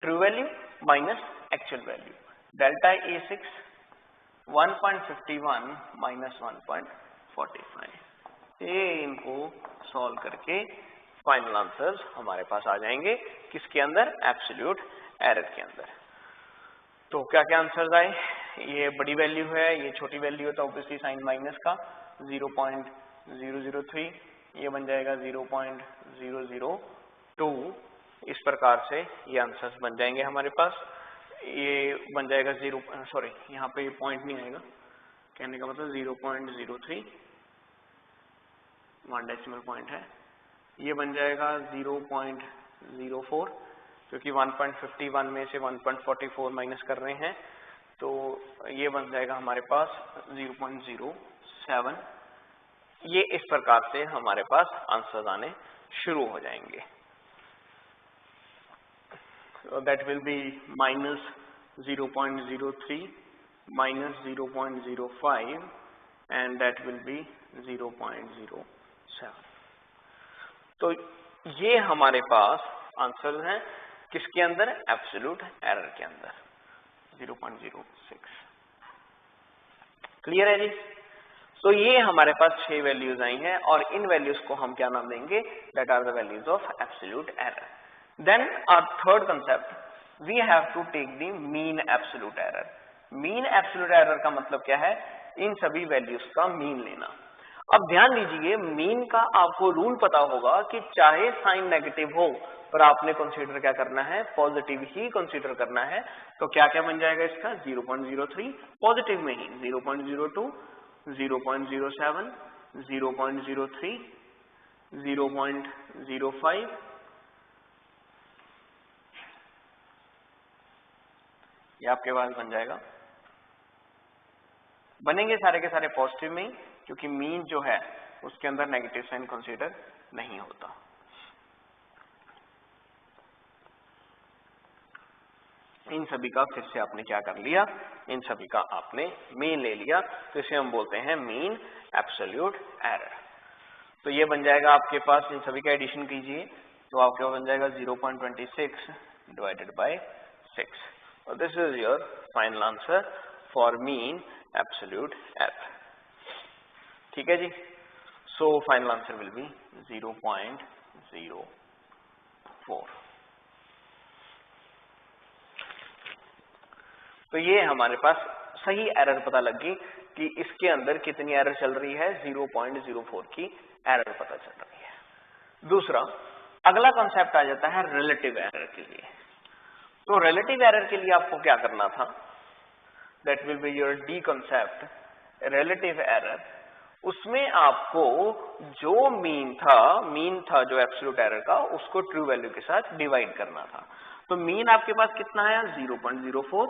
true value minus actual value, delta A6 1.51 minus 1.45। ये इनको सॉल्व करके फाइनल आंसर्स हमारे पास आ जाएंगे किसके अंदर, एब्सोल्यूट एरर के अंदर। तो क्या क्या आंसर्स आए, ये बड़ी वैल्यू है, ये छोटी वैल्यू है, तो ऑब्वियसली साइन माइनस का 0.003, ये बन जाएगा 0.002। इस प्रकार से ये आंसर्स बन जाएंगे हमारे पास। ये बन जाएगा यहाँ पे पॉइंट नहीं आएगा, कहने का मतलब 0.03 1 डेसिमल पॉइंट है। ये बन जाएगा 0.04, क्योंकि 1.51 में से 1.44 माइनस कर रहे हैं, तो ये बन जाएगा हमारे पास 0.07। ये इस प्रकार से हमारे पास आंसर्स आने शुरू हो जाएंगे। So that will be minus 0.03 minus 0.05 and that will be 0.07। तो ये हमारे पास आंसर हैं किसके अंदर, एब्सोल्यूट एरर के अंदर 0.06। क्लियर है जी। तो ये हमारे पास 6 वैल्यूज आई हैं और इन वैल्यूज को हम क्या नाम देंगे, that are the values of absolute error. Then our third concept, we have to take the mean absolute error। mean absolute error का मतलब क्या है, इन सभी वैल्यूज का मीन लेना। अब ध्यान दीजिए, मीन का आपको रूल पता होगा कि चाहे साइन नेगेटिव हो पर आपने कंसीडर क्या करना है, पॉजिटिव ही कंसीडर करना है। तो क्या क्या बन जाएगा इसका, 0.03 पॉजिटिव में ही, 0.02 0.07 0.03 0.05 ये आपके पास बन जाएगा। बनेंगे सारे के सारे पॉजिटिव में ही, क्योंकि मीन जो है उसके अंदर नेगेटिव साइन कंसीडर नहीं होता। इन सभी का फिर से आपने क्या कर लिया, इन सभी का आपने मीन ले लिया, तो इसे हम बोलते हैं मीन एब्सोल्यूट एरर। तो ये बन जाएगा आपके पास, इन सभी का एडिशन कीजिए तो आपके पास बन जाएगा 0.26 divided by 6। So this is your final answer for mean absolute error। ठीक है जी। So final answer will be 0.04। तो ये हमारे पास सही एरर पता लग गई कि इसके अंदर कितनी एरर चल रही है, 0.04 की एरर पता चल रही है। दूसरा अगला कॉन्सेप्ट आ जाता है रिलेटिव एरर के लिए। तो रिलेटिव एरर के लिए आपको क्या करना था, that will be your D concept relative error. उसमें आपको जो मीन था जो एब्सोल्यूट एरर का, उसको ट्रू वैल्यू के साथ डिवाइड करना था। तो मीन आपके पास कितना आया, 0.04।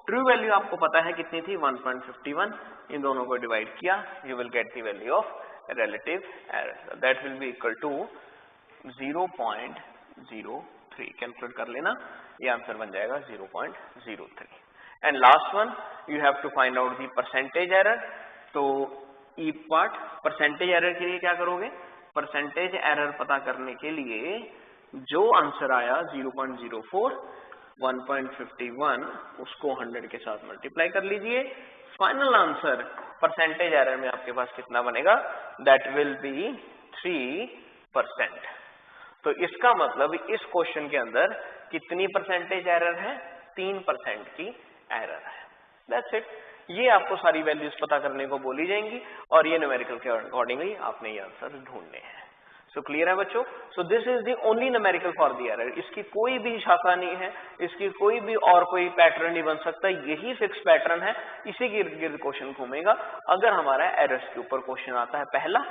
ट्रू वैल्यू आपको पता है कितनी थी, 1.51। इन दोनों को डिवाइड किया, you will get the value of relative error, that will be equal to 0.03। Calculate कर लेना, ये आंसर बन जाएगा 0.03। And last one, you have to find out the percentage error. तो ई पार्ट, परसेंटेज एरर के लिए क्या करोगे, परसेंटेज एरर पता करने के लिए जो आंसर आया 0.04 1.51, उसको 100 के साथ मल्टीप्लाई कर लीजिए। फाइनल आंसर परसेंटेज एरर में आपके पास कितना बनेगा, दैट विल बी 3%। तो इसका मतलब इस क्वेश्चन के अंदर कितनी परसेंटेज एरर है, 3% की एरर है। That's it. ये आपको सारी वैल्यूज पता करने को बोली जाएंगी और ये न्यूमेरिकल के अकॉर्डिंगली आपने ये आंसर ढूंढने हैं। सो क्लियर है बच्चों। So this is the only numerical for the error. इसकी कोई भी शाखा नहीं है, इसकी कोई भी और कोई पैटर्न नहीं बन सकता, यही फिक्स पैटर्न है, इसी के इर्द गिर्द क्वेश्चन घूमेगा। अगर हमारा एरर्स के ऊपर क्वेश्चन आता है पहला,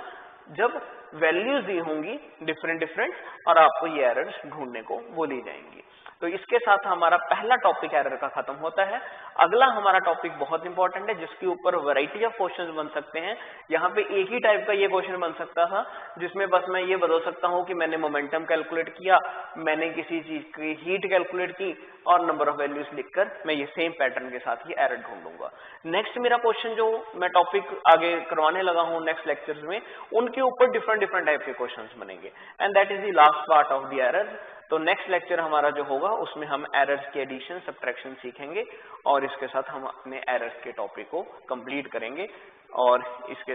जब वैल्यूज दी होंगी डिफरेंट और आपको ये एरर्स ढूंढने को बोली जाएंगी। तो इसके साथ हमारा पहला टॉपिक एरर का खत्म होता है। अगला हमारा टॉपिक बहुत इंपॉर्टेंट है जिसके ऊपर वैरायटी ऑफ क्वेश्चंस बन सकते हैं। यहाँ पे एक ही टाइप का ये क्वेश्चन बन सकता था जिसमें बस मैं ये बता सकता हूँ कि मैंने मोमेंटम कैलकुलेट किया, मैंने किसी चीज की हीट कैलकुलेट की और नंबर ऑफ वैल्यूज लिखकर मैं ये सेम पैटर्न के साथ ही एरर ढूंढूंगा। नेक्स्ट मेरा क्वेश्चन जो मैं टॉपिक आगे करवाने लगा हूँ नेक्स्ट लेक्चर्स में, उनके ऊपर डिफरेंट टाइप के क्वेश्चंस बनेंगे and that is the last part of the error. तो नेक्स्ट लेक्चर हमारा जो होगा उसमें हम एरर्स के एडिशन सब्ट्रैक्शन सीखेंगे और इसके साथ हम अपने एरर्स के टॉपिक को कंप्लीट करेंगे और इसके